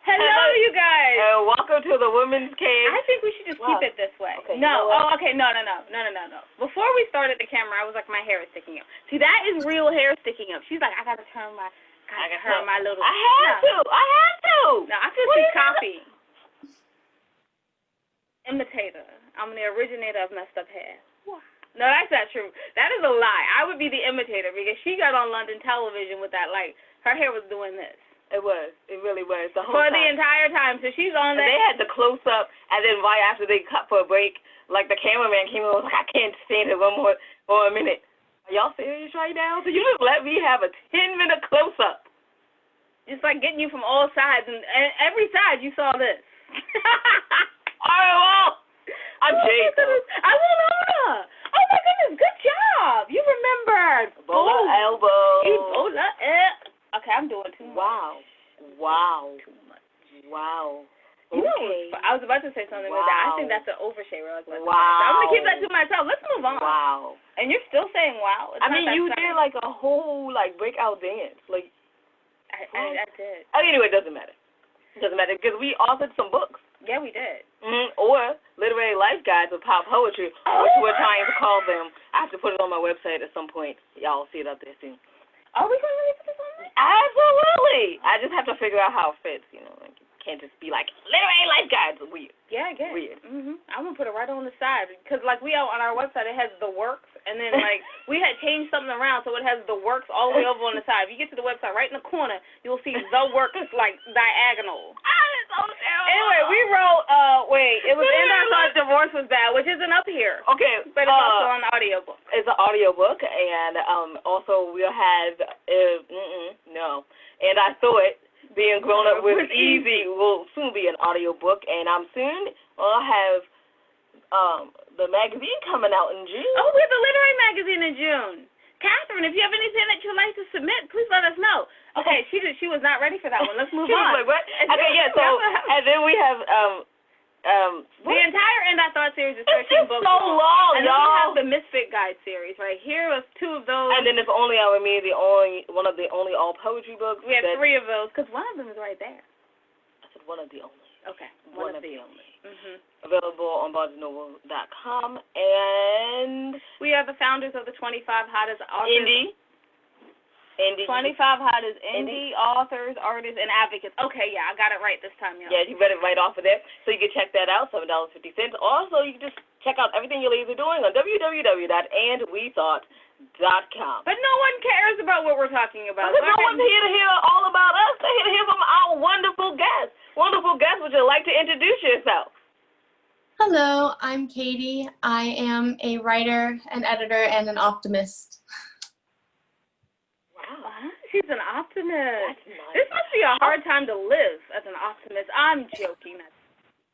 Hello, you guys. Welcome to the Women's Cave. I think we should just keep it this way. Okay, no. Oh, okay. No. Before we started the camera, I was like, my hair is sticking up. See, that is real hair sticking up. She's like, I gotta turn my little. I have to. No, I feel she's copying. Imitator. I'm the originator of messed up hair. What? No, that's not true. That is a lie. I would be the imitator because she got on London television with that, like, her hair was doing this. It was. It really was. The whole for time. The entire time. So she's on that. They had the close up, and then right after they cut for a break, like the cameraman came in and was like, I can't stand it one more for a minute. Are y'all serious right now? So you just let me have a 10-minute close up. Just like getting you from all sides, and every side you saw this. All right, well, I'm Jade. I won't know. Oh my goodness, good job. You remembered. Ebola elbow. Ebola. Okay, I'm doing too much. Wow. Too much. Wow. You know, I was about to say something with that. I think that's an overshave. Wow. I'm going to keep that to myself. Let's move on. Wow. And you're still saying wow. I mean, you did like a whole breakout dance. Like, I did. Anyway, it doesn't matter. It doesn't matter because we authored some books. Yeah, we did. Or literary life guides of pop poetry, which we're trying to call them. I have to put it on my website at some point. Y'all will see it up there soon. Are we going to really put this on there? Absolutely. I just have to figure out how it fits, Like, it can't just be like, literary life guides. Weird. Yeah, I guess. Weird. I'm going to put it right on the side. Because, like, on our website, it has the works. And then, like, we had changed something around, so it has the works all the way over on the side. If you get to the website, right in the corner, you'll see the works, like, diagonal. That's so terrible. Anyway, we wrote, it was And I Thought Divorce Was Bad, which isn't up here. Okay. But it's also on the audiobook. It's an audiobook, and also we'll have, And I Thought Being Grown Up with Easy will soon be an audiobook, and I'll have the magazine coming out in June. Oh, we have the literary magazine in June. Katherine, if you have anything that you'd like to submit, please let us know. Okay, she was not ready for that one. Let's move on. She was like, what? Okay, yeah, so, and then we have, the entire And I Thought series is 13 books so long, and y'all. then we have the Misfit Guide series right here. Was 2 of those. And then it's Only I Remain, one of the only all poetry books. We have 3 of those, because one of them is right there. I said one of the only. Okay, one of the only. Available on BarnesandNoble.com, and we are the founders of the 25 Hottest Authors. Indie. 25 Hottest Indie Authors, Artists, and Advocates. Okay, yeah, I got it right this time, y'all. Yeah, you read it right off of there, so you can check that out, $7.50. Also, you can just check out everything your ladies are doing on www.andwethought.com. But no one cares about what we're talking about. Because no one's here to hear all about us. They're here to hear from our wonderful guests. Wonderful guests, would you like to introduce yourself? Hello, I'm Katie. I am a writer, an editor, and an optimist. Wow, she's an optimist. That's nice. This must be a hard time to live as an optimist. I'm joking.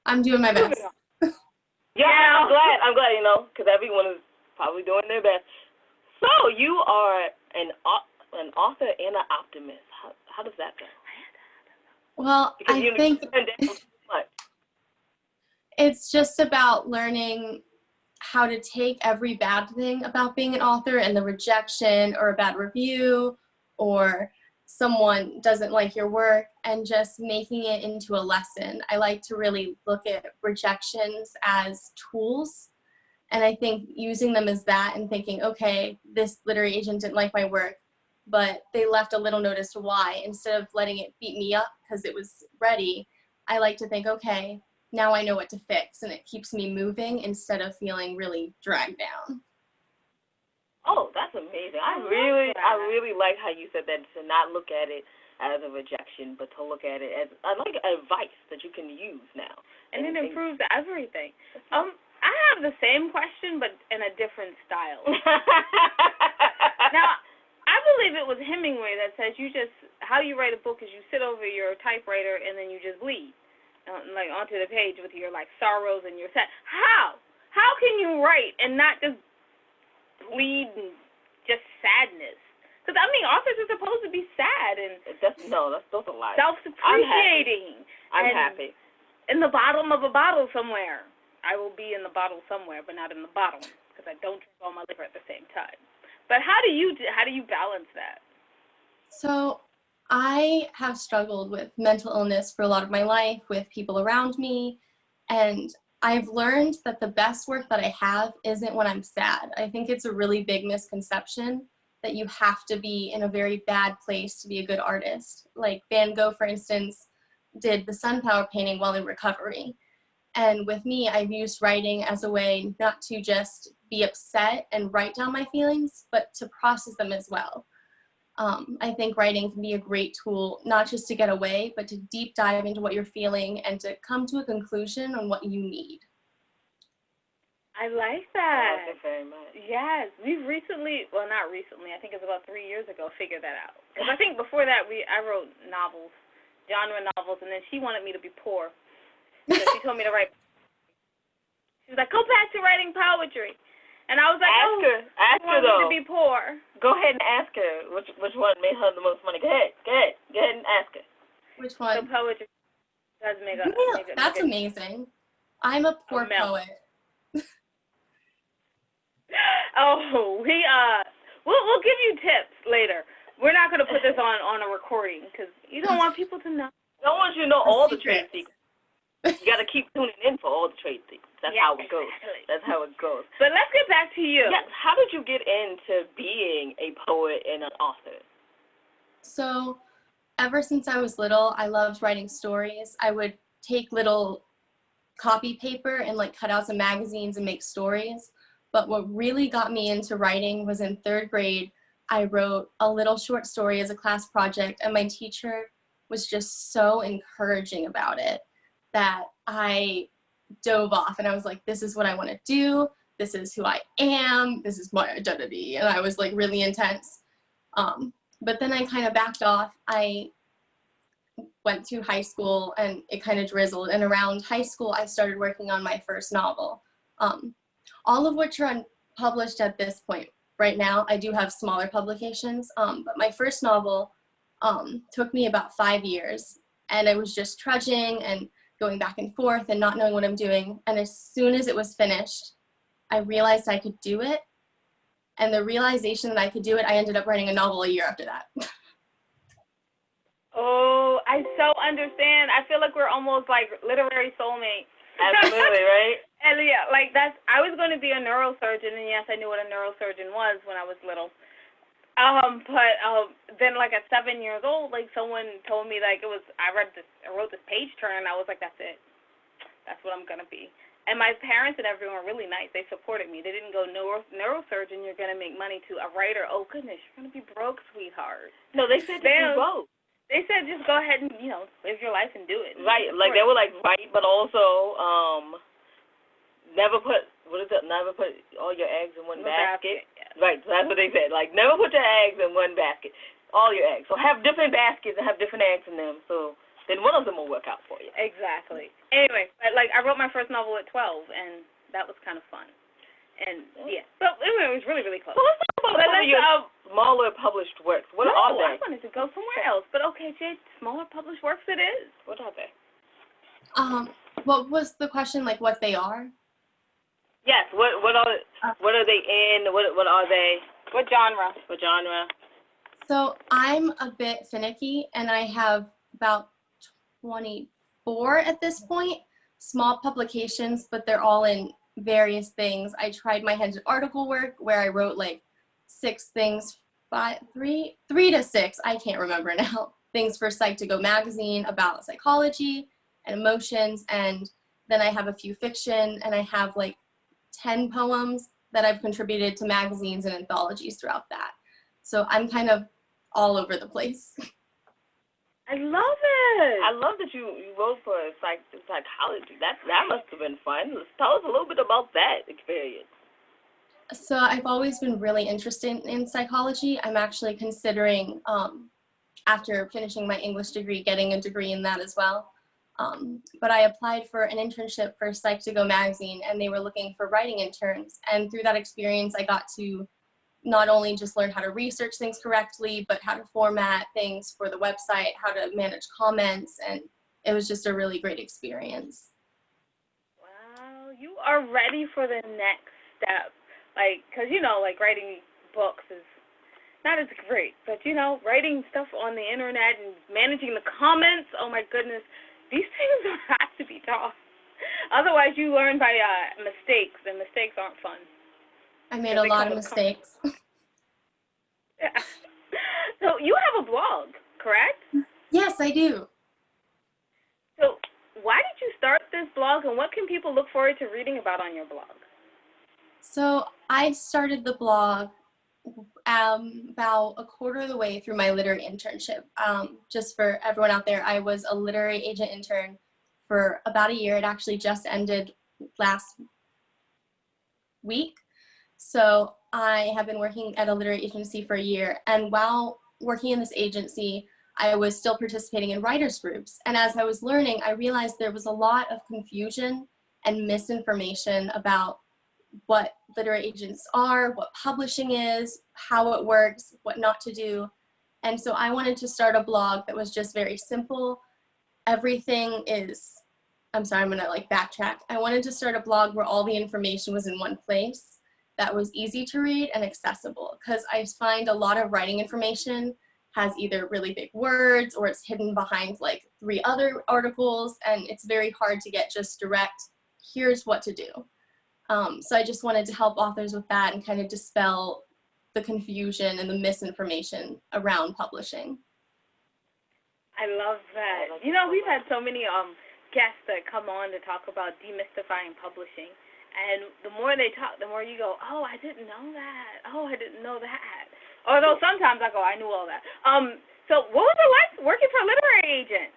I'm doing my best. Yeah, I'm glad, because everyone is probably doing their best. So you are an author and an optimist. How does that go? Well, I think it's just about learning how to take every bad thing about being an author and the rejection or a bad review or someone doesn't like your work and just making it into a lesson. I like to really look at rejections as tools, and I think using them as that and thinking, okay, this literary agent didn't like my work, but they left a little note as to why. Instead of letting it beat me up because it was ready, I like to think, okay, now I know what to fix, and it keeps me moving instead of feeling really dragged down. Oh, that's amazing. I really like how you said that, to not look at it as a rejection, but to look at it as advice that you can use now. And it improves everything. I have the same question, but in a different style. Now, I believe it was Hemingway that says how you write a book is you sit over your typewriter and then you just bleed, like onto the page with your sorrows and your How can you write and not just bleed and just sadness? Because authors are supposed to be sad and those are lies. Self-depreciating. I'm happy. In the bottom of a bottle somewhere. I will be in the bottle somewhere, but not in the bottle, because I don't drink all my liquor at the same time. But how do you balance that? So I have struggled with mental illness for a lot of my life, with people around me, and I've learned that the best work that I have isn't when I'm sad. I think it's a really big misconception that you have to be in a very bad place to be a good artist. Like Van Gogh, for instance, did the sun power painting while in recovery. And with me, I've used writing as a way not to just be upset and write down my feelings, but to process them as well. I think writing can be a great tool, not just to get away, but to deep dive into what you're feeling and to come to a conclusion on what you need. I like I like that. it very much. Yes, we've recently, well, not recently, I think it's about 3 years ago, figured that out. Because I think before that, I wrote novels, genre novels, and then she wanted me to be poor. So she told me to write. She was like, go back to writing poetry. And I was like, Ask her me though. to be poor. Go ahead and ask her which one made her the most money. Go ahead and ask her. Which So one? poetry does make a. Yeah, that's amazing. I'm a poor poet. Oh, we'll give you tips later. We're not going to put this on a recording because you don't want people to know. Don't want you to know all the trade secrets. secrets. You got to keep tuning in for all the trade secrets. That's how it goes. Exactly. That's how it goes. But let's get back to you. Yes. How did you get into being a poet and an author? So ever since I was little, I loved writing stories. I would take little copy paper and like cut out some magazines and make stories. But what really got me into writing was in 3rd grade. I wrote a little short story as a class project, and my teacher was just so encouraging about it that I dove off and I was like, this is what I want to do. This is who I am. This is my identity. And I was like really intense. But then I kind of backed off. I went through high school and it kind of drizzled. And around high school, I started working on my first novel, all of which are unpublished at this point. Right now, I do have smaller publications, but my first novel took me about 5 years. And I was just trudging and going back and forth and not knowing what I'm doing. And as soon as it was finished, I realized I could do it. And the realization that I could do it, I ended up writing a novel a year after that. Oh, I so understand. I feel like we're almost like literary soulmates. Absolutely, right? And yeah, like I was going to be a neurosurgeon, and yes, I knew what a neurosurgeon was when I was little. But then like at 7 years old, like someone told me like I wrote this page turn, and I was like, that's it. That's what I'm gonna be. And my parents and everyone were really nice. They supported me. They didn't go neurosurgeon. You're gonna make money. To a writer. Oh goodness, you're gonna be broke, sweetheart. No, they said to be broke. They said just go ahead and live your life and do it. Right, like they were like right, but also never put all your eggs in one basket. Yes. Right, so that's what they said. Like never put your eggs in one basket. All your eggs. So have different baskets and have different eggs in them. So then one of them will work out for you. Exactly. Anyway, but like I wrote my first novel at 12, and that was kind of fun. And yeah, but anyway, it was really really close. So let's talk about some of your smaller published works. What are they? I wanted to go somewhere else, but okay, Jade, smaller published works it is. What are they? What was the question? Like what they are? Yes. What are they in? What are they? What genre? What genre? So I'm a bit finicky, and I have about 24 at this point, small publications, but they're all in various things. I tried my hand at article work where I wrote like 6 things, 3 to 6, I can't remember now, things for Psych2Go magazine about psychology and emotions. And then I have a few fiction, and I have like 10 poems that I've contributed to magazines and anthologies throughout that. So I'm kind of all over the place. I love it. I love that you wrote for psychology. That must have been fun. Tell us a little bit about that experience. So I've always been really interested in psychology. I'm actually considering, after finishing my English degree, getting a degree in that as well. But I applied for an internship for Psych2Go magazine, and they were looking for writing interns. And through that experience, I got to not only just learn how to research things correctly, but how to format things for the website, how to manage comments, and it was just a really great experience. Wow, you are ready for the next step. Like, because, like, writing books is, That is great. But, you know, writing stuff on the internet and managing the comments, oh, my goodness, these things have to be taught. Otherwise, you learn by mistakes, and mistakes aren't fun. I made a lot of mistakes. Yeah. So you have a blog, correct? Yes, I do. So why did you start this blog, and what can people look forward to reading about on your blog? So I started the blog about a quarter of the way through my literary internship. Just for everyone out there, I was a literary agent intern for about a year. It actually just ended last week. So I have been working at a literary agency for a year. And while working in this agency, I was still participating in writers groups. And as I was learning, I realized there was a lot of confusion and misinformation about what literary agents are, what publishing is, how it works, what not to do. And so I wanted to start a blog that was just very simple. Everything is, I'm sorry, I'm gonna like backtrack. I wanted to start a blog where all the information was in one place, that was easy to read and accessible, because I find a lot of writing information has either really big words or it's hidden behind like 3 other articles, and it's very hard to get just direct, here's what to do. So I just wanted to help authors with that and kind of dispel the confusion and the misinformation around publishing. I love that. You know, we've had so many guests that come on to talk about demystifying publishing. And the more they talk, the more you go, oh, I didn't know that. Oh, I didn't know that. Although sometimes I go, I knew all that. So what was it like working for a literary agent?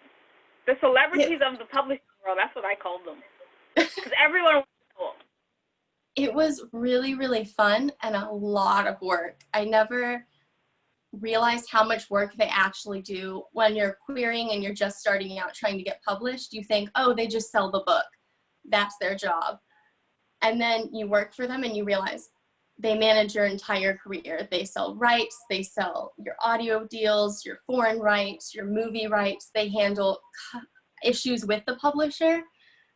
The celebrities of the publishing world, that's what I called them. Because everyone was cool. It was really, really fun and a lot of work. I never realized how much work they actually do. When you're querying and you're just starting out trying to get published, you think, oh, they just sell the book. That's their job. And then you work for them and you realize they manage your entire career. They sell rights, they sell your audio deals, your foreign rights, your movie rights. They handle issues with the publisher.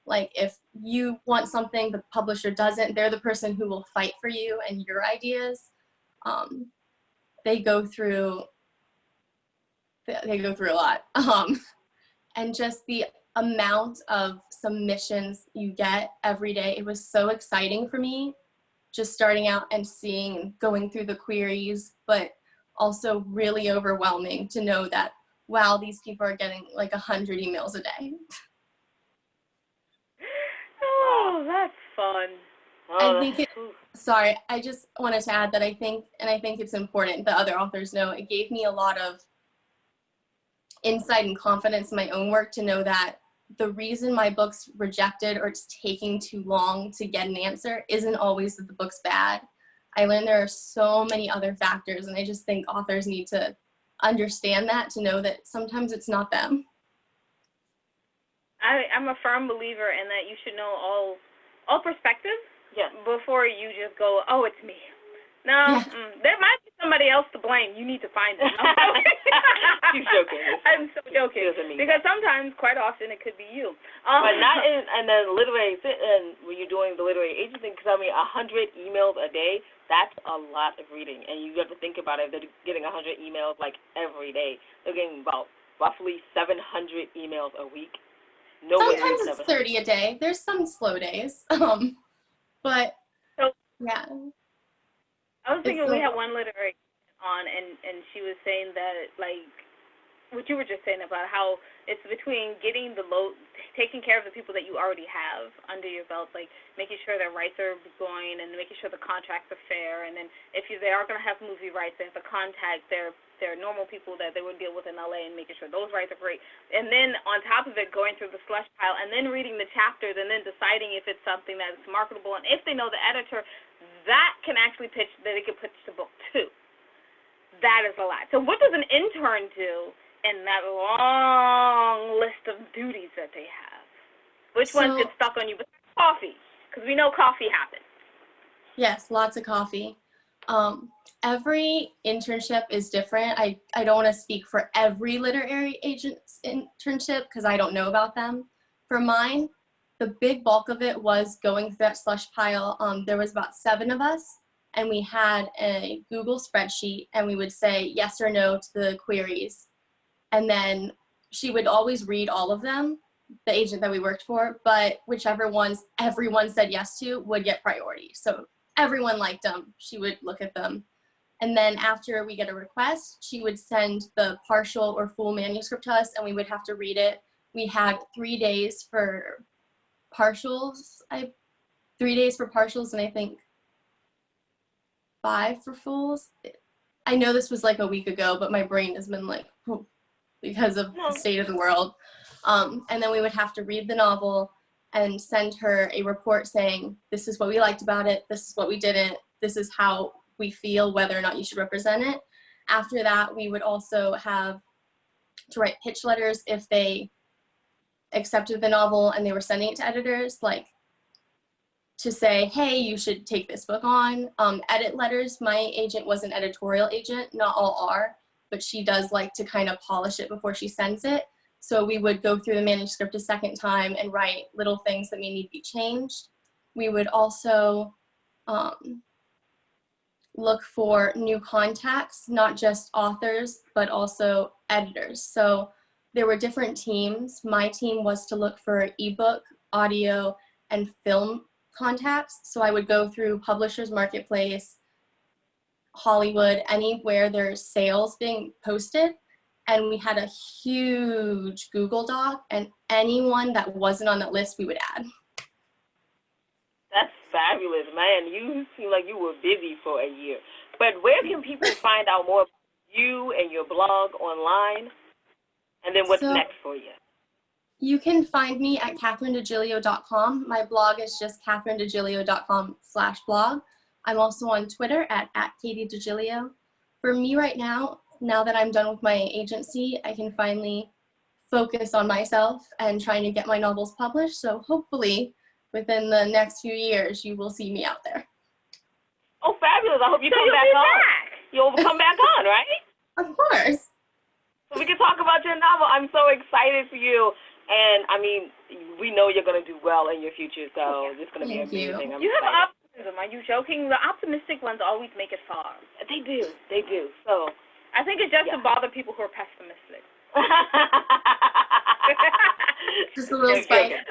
Like if you want something the publisher doesn't, they're the person who will fight for you and your ideas. They go through a lot. And just the amount of submissions you get every day, it was so exciting for me, just starting out and seeing and going through the queries, but also really overwhelming to know that, wow, these people are getting like 100 emails a day. Oh, that's fun. Sorry, I just wanted to add that I think it's important that other authors know, it gave me a lot of insight and confidence in my own work to know that the reason my book's rejected or it's taking too long to get an answer isn't always that the book's bad. I learned there are so many other factors, and I just think authors need to understand that, to know that sometimes it's not them. I'm a firm believer in that you should know all perspectives before you just go, oh, it's me. No, there might be somebody else to blame. You need to find them. You're joking. I'm so joking. Because sometimes, quite often, it could be you. But not in the literary, and when you're doing the literary agency, because 100 emails a day, that's a lot of reading. And you have to think about it. They're getting 100 emails like every day. They're getting about roughly 700 emails a week. Sometimes it's 30 a day. There's some slow days. But yeah. I was thinking we had one literary on, and she was saying that, like, what you were just saying about how it's between getting taking care of the people that you already have under your belt, like making sure their rights are going and making sure the contracts are fair, and then if they are going to have movie rights, they have to contact their normal people that they would deal with in LA and making sure those rights are great. And then on top of it, going through the slush pile and then reading the chapters and then deciding if it's something that's marketable, and if they know the editor, that can actually pitch, that they can pitch the book too. That is a lot. So what does an intern do in that long list of duties that they have? Which ones get stuck on you? But coffee, because we know coffee happens. Yes, lots of coffee. Every internship is different. I don't want to speak for every literary agent's internship because I don't know about them. For mine, the big bulk of it was going through that slush pile. There was about 7 of us, and we had a Google spreadsheet, and we would say yes or no to the queries. And then she would always read all of them, the agent that we worked for, but whichever ones everyone said yes to would get priority. So everyone liked them. She would look at them. And then after we get a request, she would send the partial or full manuscript to us, and we would have to read it. We had 3 days for partials, 3 days for partials, and I think 5 for fulls. I know this was like a week ago, but my brain has been like, because of the state of the world. And then we would have to read the novel and send her a report saying, this is what we liked about it, this is what we didn't, this is how we feel whether or not you should represent it. After that, we would also have to write pitch letters if they accepted the novel and they were sending it to editors, like to say, hey, you should take this book on. Edit letters, my agent was an editorial agent, not all are, but she does like to kind of polish it before she sends it. So we would go through the manuscript a second time and write little things that may need to be changed. We would also look for new contacts, not just authors, but also editors. So there were different teams. My team was to look for ebook, audio, and film contacts. So I would go through Publishers Marketplace, Hollywood, anywhere there's sales being posted. And we had a huge Google Doc, and anyone that wasn't on that list, we would add. That's fabulous, man. You seem like you were busy for a year. But where can people find out more about you and your blog online? And then what's next for you? You can find me at katherinedigilio.com. My blog is just katherinedigilio.com/blog. I'm also on Twitter at @KatieDiGilio. For me right now that I'm done with my agency, I can finally focus on myself and trying to get my novels published. So hopefully within the next few years, you will see me out there. Oh, fabulous. I hope you come back on. You'll come back on, right? Of course. So we can talk about your novel. I'm so excited for you. And, I mean, we know you're going to do well in your future, so it's going to be amazing. You have optimism. Are you joking? The optimistic ones always make it far. They do. They do. So I think it's just to bother people who are pessimistic. Just a little spike.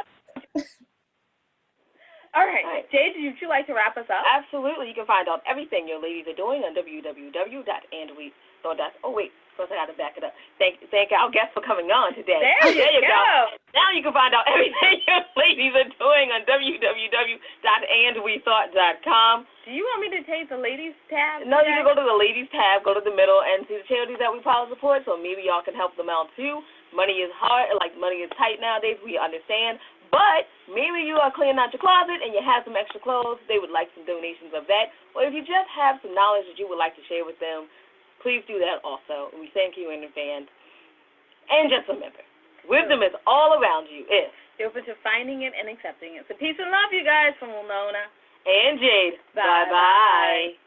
All right. Jade, would you like to wrap us up? Absolutely. You can find out everything your ladies are doing on www.andwe.com. Oh, wait. First, I got to back it up. Thank our guest for coming on today. There you go. Now you can find out everything your ladies are doing on www.andwethought.com. Do you want me to take the ladies tab? No, you can go to the ladies tab, go to the middle, and see the charities that we probably support, so maybe y'all can help them out too. Money is hard, money is tight nowadays, we understand. But maybe you are cleaning out your closet and you have some extra clothes. They would like some donations of that. Or if you just have some knowledge that you would like to share with them, please do that also. We thank you in advance. And just remember, wisdom is all around you if you're open to finding it and accepting it. So peace and love, you guys, from Winona and Jade. Bye-bye.